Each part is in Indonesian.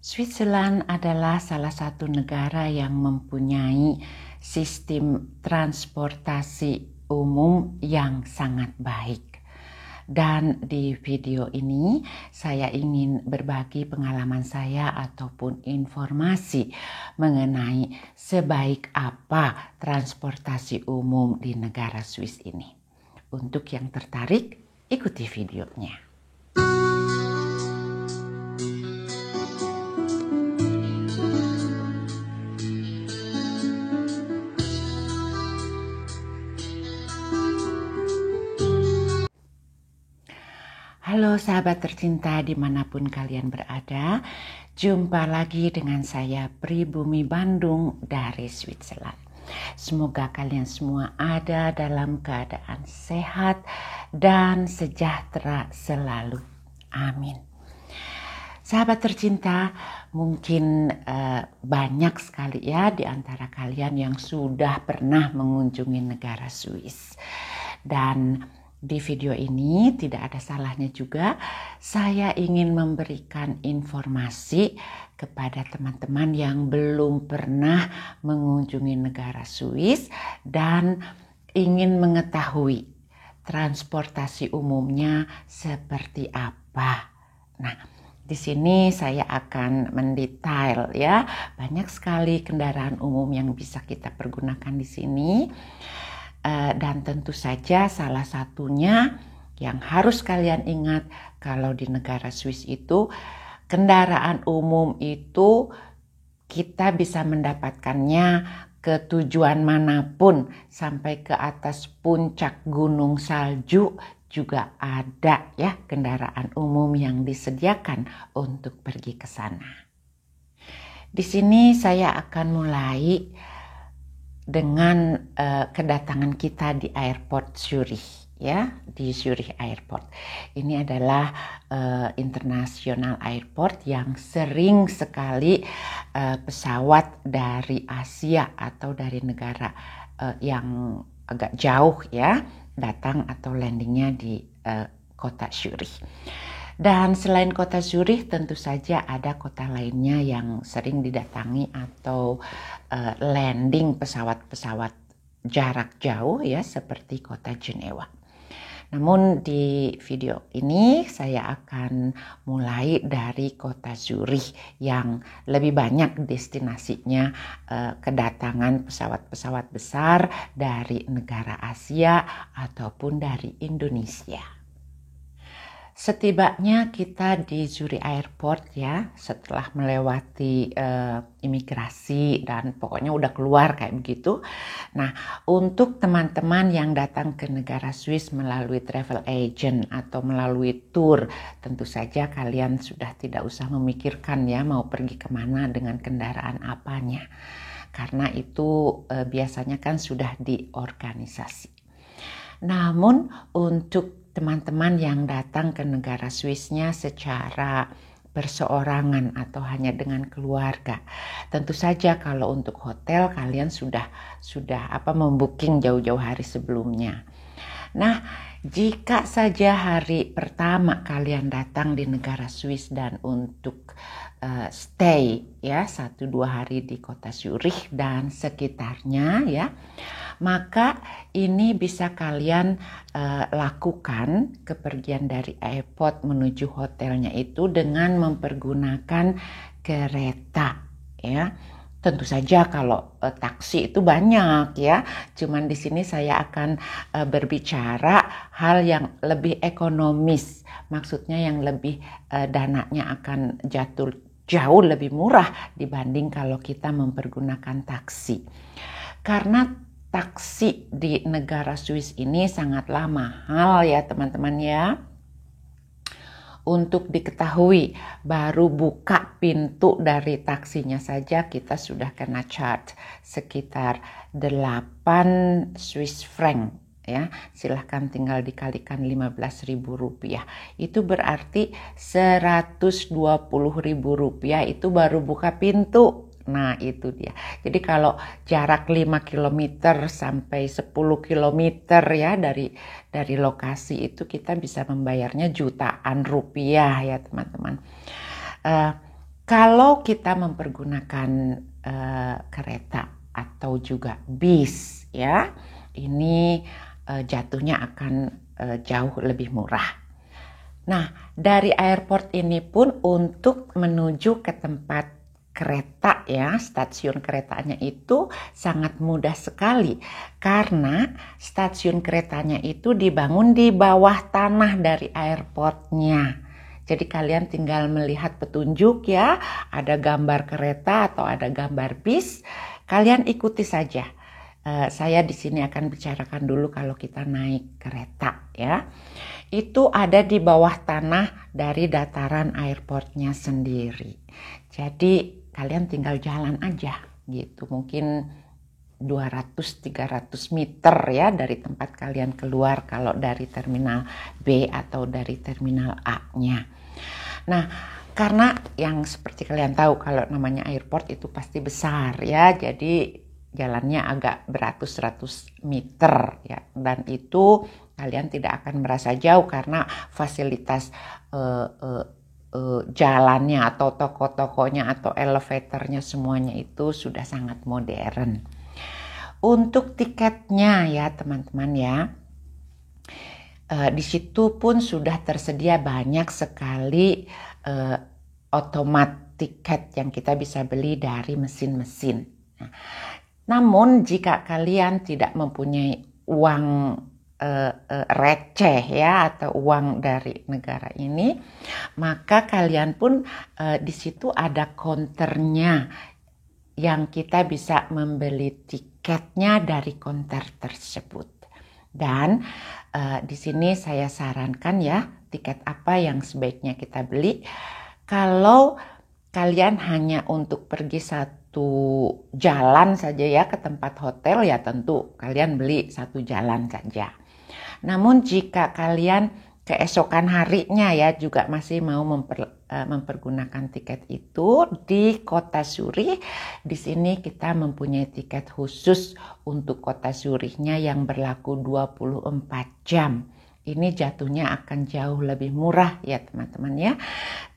Switzerland adalah salah satu negara yang mempunyai sistem transportasi umum yang sangat baik. Dan di video ini saya ingin berbagi pengalaman saya ataupun informasi mengenai sebaik apa transportasi umum di negara Swiss ini. Untuk yang tertarik, ikuti videonya. Halo sahabat tercinta dimanapun kalian berada, jumpa lagi dengan saya Pribumi Bandung dari Switzerland. Semoga kalian semua ada dalam keadaan sehat dan sejahtera selalu. Amin. Sahabat tercinta, mungkin banyak sekali ya di antara kalian yang sudah pernah mengunjungi negara Swiss. Dan di video ini tidak ada salahnya juga saya ingin memberikan informasi kepada teman-teman yang belum pernah mengunjungi negara Swiss dan ingin mengetahui transportasi umumnya seperti apa. Nah, di sini saya akan mendetail ya, banyak sekali kendaraan umum yang bisa kita pergunakan di sini. Dan tentu saja salah satunya yang harus kalian ingat kalau di negara Swiss itu kendaraan umum itu kita bisa mendapatkannya ke tujuan manapun, sampai ke atas puncak gunung salju juga ada ya kendaraan umum yang disediakan untuk pergi ke sana. Di sini saya akan mulai dengan kedatangan kita di airport Zurich ya, di Zurich Airport. Ini adalah international airport yang sering sekali pesawat dari Asia atau dari negara yang agak jauh ya datang atau landingnya di kota Zurich. Dan selain kota Zurich tentu saja ada kota lainnya yang sering didatangi atau landing pesawat-pesawat jarak jauh ya, seperti kota Jenewa. Namun di video ini saya akan mulai dari kota Zurich yang lebih banyak destinasinya kedatangan pesawat-pesawat besar dari negara Asia ataupun dari Indonesia. Setibanya kita di Zurich Airport ya, setelah melewati imigrasi dan pokoknya udah keluar kayak begitu. Nah, untuk teman-teman yang datang ke negara Swiss melalui travel agent atau melalui tour, tentu saja kalian sudah tidak usah memikirkan ya mau pergi kemana dengan kendaraan apanya. Karena itu biasanya kan sudah diorganisasi. Namun untuk teman-teman yang datang ke negara Swissnya secara perseorangan atau hanya dengan keluarga, tentu saja kalau untuk hotel kalian sudah membooking jauh-jauh hari sebelumnya. Nah, jika saja hari pertama kalian datang di negara Swiss dan untuk stay ya 1-2 hari di kota Zurich dan sekitarnya ya, maka ini bisa kalian lakukan kepergian dari airport menuju hotelnya itu dengan mempergunakan kereta ya. Tentu saja kalau taksi itu banyak ya. Cuman di sini saya akan berbicara hal yang lebih ekonomis. Maksudnya yang lebih dananya akan jauh lebih murah dibanding kalau kita mempergunakan taksi. Karena taksi di negara Swiss ini sangatlah mahal ya teman-teman ya. Untuk diketahui, baru buka pintu dari taksinya saja kita sudah kena charge sekitar 8 Swiss franc ya. Silahkan tinggal dikalikan 15.000 rupiah. Itu berarti 120.000 rupiah itu baru buka pintu. Nah itu dia. Jadi kalau jarak 5 km sampai 10 km ya dari lokasi itu kita bisa membayarnya jutaan rupiah ya teman-teman. Kalau kita mempergunakan kereta atau juga bis, ya, ini jatuhnya akan jauh lebih murah. Nah, dari airport ini pun untuk menuju ke tempat kereta, ya, stasiun keretanya itu sangat mudah sekali karena stasiun keretanya itu dibangun di bawah tanah dari airportnya. Jadi kalian tinggal melihat petunjuk, ya, ada gambar kereta atau ada gambar bis, kalian ikuti saja. Saya di sini akan bicarakan dulu kalau kita naik kereta, ya. Itu ada di bawah tanah dari dataran airportnya sendiri. Jadi kalian tinggal jalan aja gitu. Mungkin 200-300 meter ya dari tempat kalian keluar kalau dari terminal B atau dari terminal A-nya. Nah, karena yang seperti kalian tahu kalau namanya airport itu pasti besar ya. Jadi jalannya agak beratus-ratus meter ya, dan itu kalian tidak akan merasa jauh karena fasilitas jalannya atau toko-tokonya atau elevatornya semuanya itu sudah sangat modern. Untuk tiketnya ya teman-teman ya, di situ pun sudah tersedia banyak sekali otomat tiket yang kita bisa beli dari mesin-mesin. Nah, namun jika kalian tidak mempunyai uang receh ya atau uang dari negara ini, maka kalian pun di situ ada konternya yang kita bisa membeli tiketnya dari konter tersebut. Dan di sini saya sarankan ya tiket apa yang sebaiknya kita beli. Kalau kalian hanya untuk pergi satu jalan saja ya ke tempat hotel, ya tentu kalian beli satu jalan saja. Namun jika kalian keesokan harinya ya juga masih mau mempergunakan tiket itu di kota Zurich, di sini kita mempunyai tiket khusus untuk kota Zurichnya yang berlaku 24 jam. Ini jatuhnya akan jauh lebih murah ya teman-teman ya.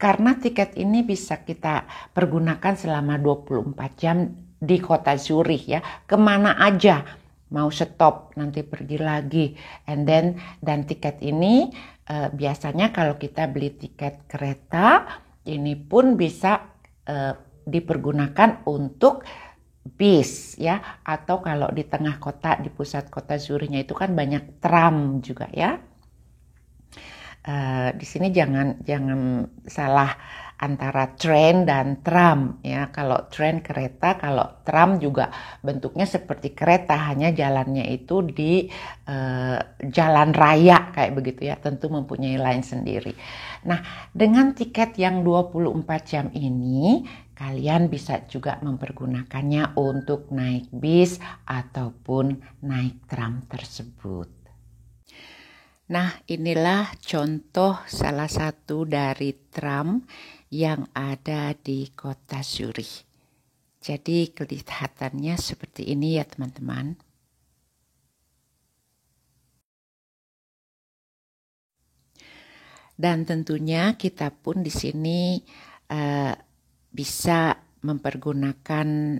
Karena tiket ini bisa kita pergunakan selama 24 jam di kota Zurich ya. Kemana aja, mau stop nanti pergi lagi. Dan tiket ini biasanya kalau kita beli tiket kereta, ini pun bisa dipergunakan untuk bis ya. Atau kalau di tengah kota, di pusat kota Zurichnya itu kan banyak tram juga ya. Di sini jangan salah antara tren dan tram ya. Kalau tren kereta, kalau tram juga bentuknya seperti kereta, hanya jalannya itu di jalan raya kayak begitu ya, tentu mempunyai line sendiri. Nah, dengan tiket yang 24 jam ini kalian bisa juga mempergunakannya untuk naik bis ataupun naik tram tersebut. Nah, inilah contoh salah satu dari tram yang ada di kota Zurich. Jadi kelihatannya seperti ini ya teman-teman. Dan tentunya kita pun di sini bisa mempergunakan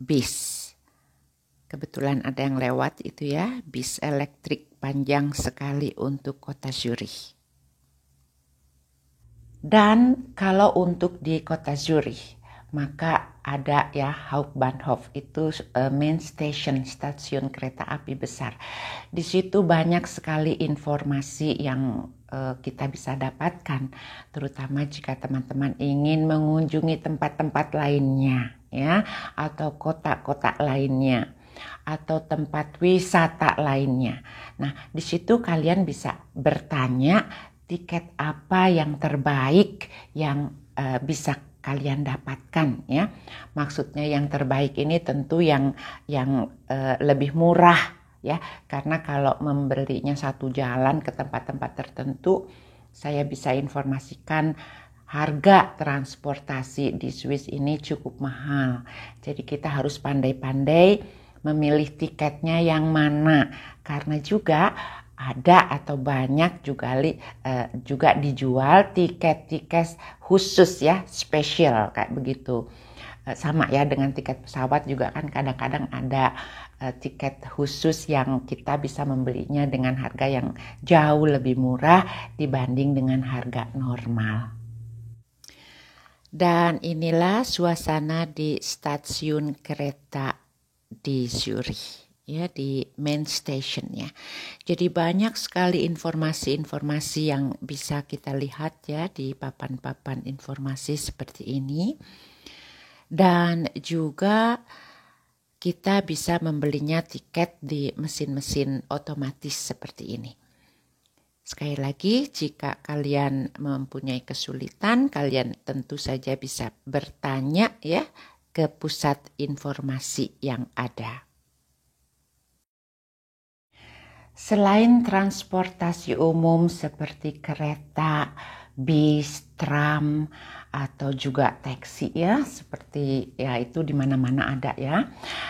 bis. Kebetulan ada yang lewat itu ya, bis elektrik panjang sekali untuk kota Zurich. Dan kalau untuk di kota Zurich, maka ada ya Hauptbahnhof, itu main station, stasiun kereta api besar. Di situ banyak sekali informasi yang kita bisa dapatkan, terutama jika teman-teman ingin mengunjungi tempat-tempat lainnya ya, atau kota-kota lainnya, atau tempat wisata lainnya. Nah, di situ kalian bisa bertanya tiket apa yang terbaik yang bisa kalian dapatkan ya. Maksudnya yang terbaik ini tentu yang lebih murah ya, karena kalau membelinya satu jalan ke tempat-tempat tertentu, saya bisa informasikan harga transportasi di Swiss ini cukup mahal. Jadi kita harus pandai-pandai memilih tiketnya yang mana, karena juga ada atau banyak juga dijual tiket-tiket khusus ya, spesial kayak begitu. Sama ya dengan tiket pesawat juga kan kadang-kadang ada tiket khusus yang kita bisa membelinya dengan harga yang jauh lebih murah dibanding dengan harga normal. Dan inilah suasana di stasiun kereta di Zurich, ya, di main stationnya. Jadi banyak sekali informasi-informasi yang bisa kita lihat ya di papan-papan informasi seperti ini. Dan juga kita bisa membelinya tiket di mesin-mesin otomatis seperti ini. Sekali lagi, jika kalian mempunyai kesulitan, kalian tentu saja bisa bertanya ya ke pusat informasi yang ada. Selain transportasi umum seperti kereta, bis, tram, atau juga taksi ya, seperti ya itu di mana-mana ada ya.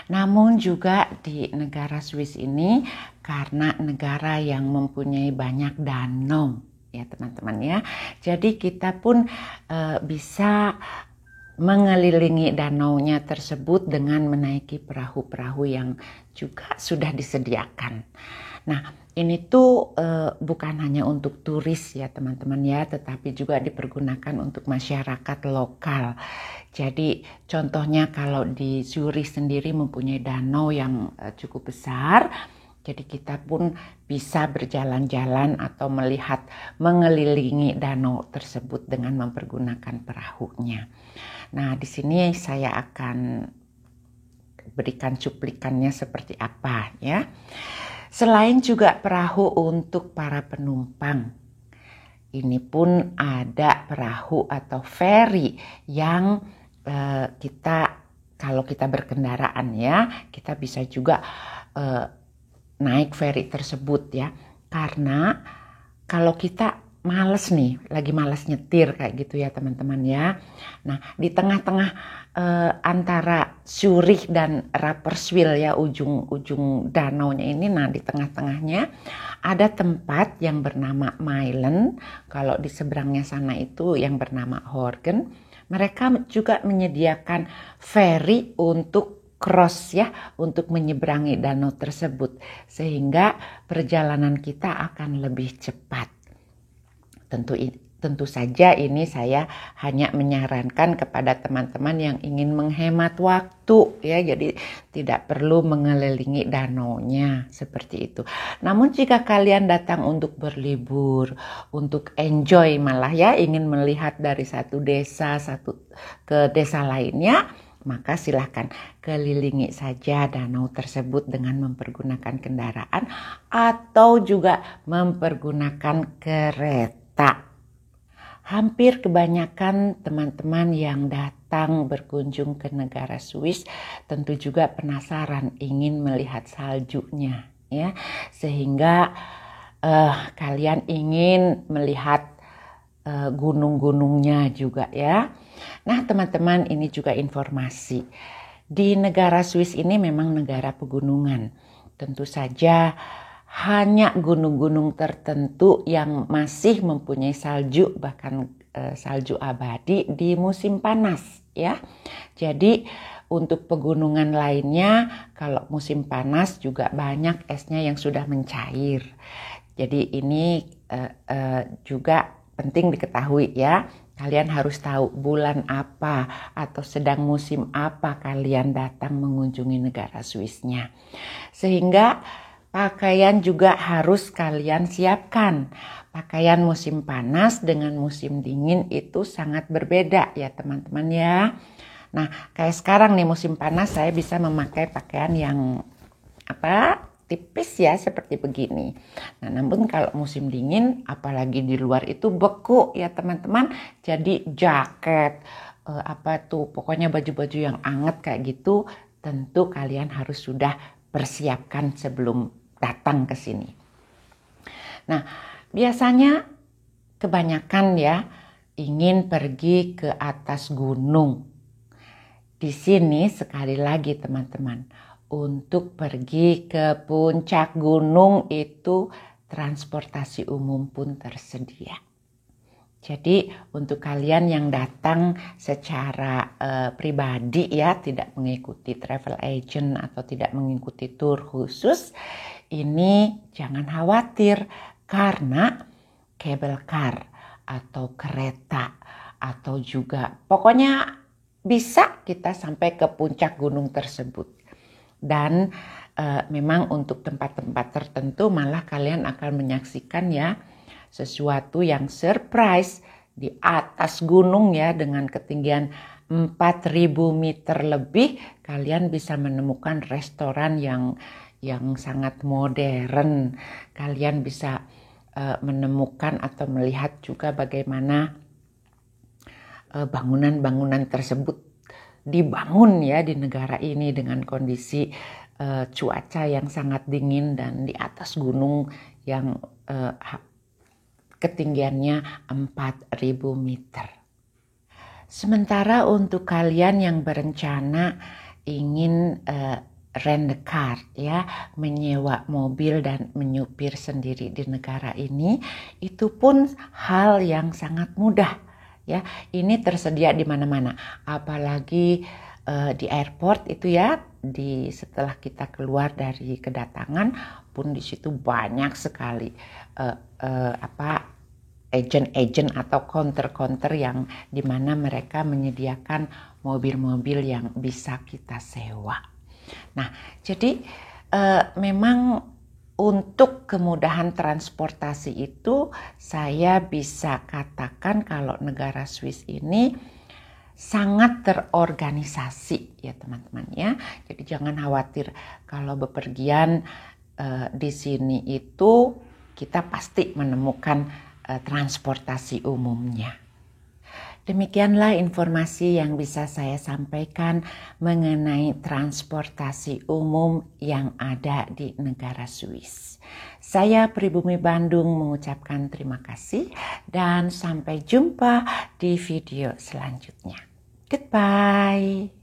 Namun juga di negara Swiss ini karena negara yang mempunyai banyak danau ya teman-teman ya. Jadi kita pun bisa mengelilingi danaunya tersebut dengan menaiki perahu-perahu yang juga sudah disediakan. Nah, ini tuh bukan hanya untuk turis ya teman-teman ya, tetapi juga dipergunakan untuk masyarakat lokal. Jadi contohnya kalau di Zurich sendiri mempunyai danau yang cukup besar, jadi kita pun bisa berjalan-jalan atau melihat mengelilingi danau tersebut dengan mempergunakan perahunya. Nah, di sini saya akan berikan cuplikannya seperti apa ya. Selain juga perahu untuk para penumpang, ini pun ada perahu atau ferry yang kalau kita berkendaraan ya, kita bisa juga naik ferry tersebut ya. Karena kalau kita males nih, lagi males nyetir kayak gitu ya teman-teman ya. Nah, di tengah-tengah antara Zurich dan Rapperswil ya, ujung-ujung danaunya ini, nah di tengah-tengahnya ada tempat yang bernama Meilen. Kalau di seberangnya sana itu yang bernama Horgen. Mereka juga menyediakan ferry untuk cross ya, untuk menyeberangi danau tersebut, sehingga perjalanan kita akan lebih cepat. Tentu saja ini saya hanya menyarankan kepada teman-teman yang ingin menghemat waktu ya, jadi tidak perlu mengelilingi danaunya seperti itu. Namun jika kalian datang untuk berlibur, untuk enjoy malah ya, ingin melihat dari satu desa ke desa lainnya, maka silahkan kelilingi saja danau tersebut dengan mempergunakan kendaraan atau juga mempergunakan kereta. Hampir kebanyakan teman-teman yang datang berkunjung ke negara Swiss tentu juga penasaran ingin melihat saljunya ya, sehingga kalian ingin melihat gunung-gunungnya juga ya. Nah teman-teman, ini juga informasi. Di negara Swiss ini memang negara pegunungan. Tentu saja hanya gunung-gunung tertentu yang masih mempunyai salju, bahkan salju abadi di musim panas ya. Jadi untuk pegunungan lainnya kalau musim panas juga banyak esnya yang sudah mencair. Jadi ini juga penting diketahui ya. Kalian harus tahu bulan apa atau sedang musim apa kalian datang mengunjungi negara Swissnya. Sehingga pakaian juga harus kalian siapkan. Pakaian musim panas dengan musim dingin itu sangat berbeda ya teman-teman ya. Nah kayak sekarang nih musim panas saya bisa memakai pakaian yang tipis ya seperti begini. Nah namun kalau musim dingin apalagi di luar itu beku ya teman-teman. Jadi jaket pokoknya baju-baju yang anget kayak gitu tentu kalian harus sudah persiapkan sebelum datang ke sini. Nah, biasanya kebanyakan ya ingin pergi ke atas gunung. Di sini sekali lagi teman-teman, untuk pergi ke puncak gunung itu transportasi umum pun tersedia. Jadi untuk kalian yang datang secara pribadi ya, tidak mengikuti travel agent atau tidak mengikuti tour khusus, ini jangan khawatir karena cable car atau kereta atau juga pokoknya bisa kita sampai ke puncak gunung tersebut. Dan memang untuk tempat-tempat tertentu malah kalian akan menyaksikan ya sesuatu yang surprise di atas gunung ya, dengan ketinggian 4.000 meter lebih kalian bisa menemukan restoran yang sangat modern. Kalian bisa menemukan atau melihat juga bagaimana bangunan-bangunan tersebut dibangun ya di negara ini dengan kondisi cuaca yang sangat dingin dan di atas gunung yang ketinggiannya 4.000 meter. Sementara untuk kalian yang berencana ingin rent a car ya, menyewa mobil dan menyupir sendiri di negara ini, itu pun hal yang sangat mudah ya. Ini tersedia di mana-mana, apalagi di airport itu ya, setelah kita keluar dari kedatangan pun di situ banyak sekali agent-agent atau counter-counter yang dimana mereka menyediakan mobil-mobil yang bisa kita sewa. Nah, jadi memang untuk kemudahan transportasi itu saya bisa katakan kalau negara Swiss ini sangat terorganisasi ya teman-teman ya. Jadi jangan khawatir kalau bepergian di sini itu kita pasti menemukan transportasi umumnya. Demikianlah informasi yang bisa saya sampaikan mengenai transportasi umum yang ada di negara Swiss. Saya Pribumi Bandung mengucapkan terima kasih dan sampai jumpa di video selanjutnya. Goodbye.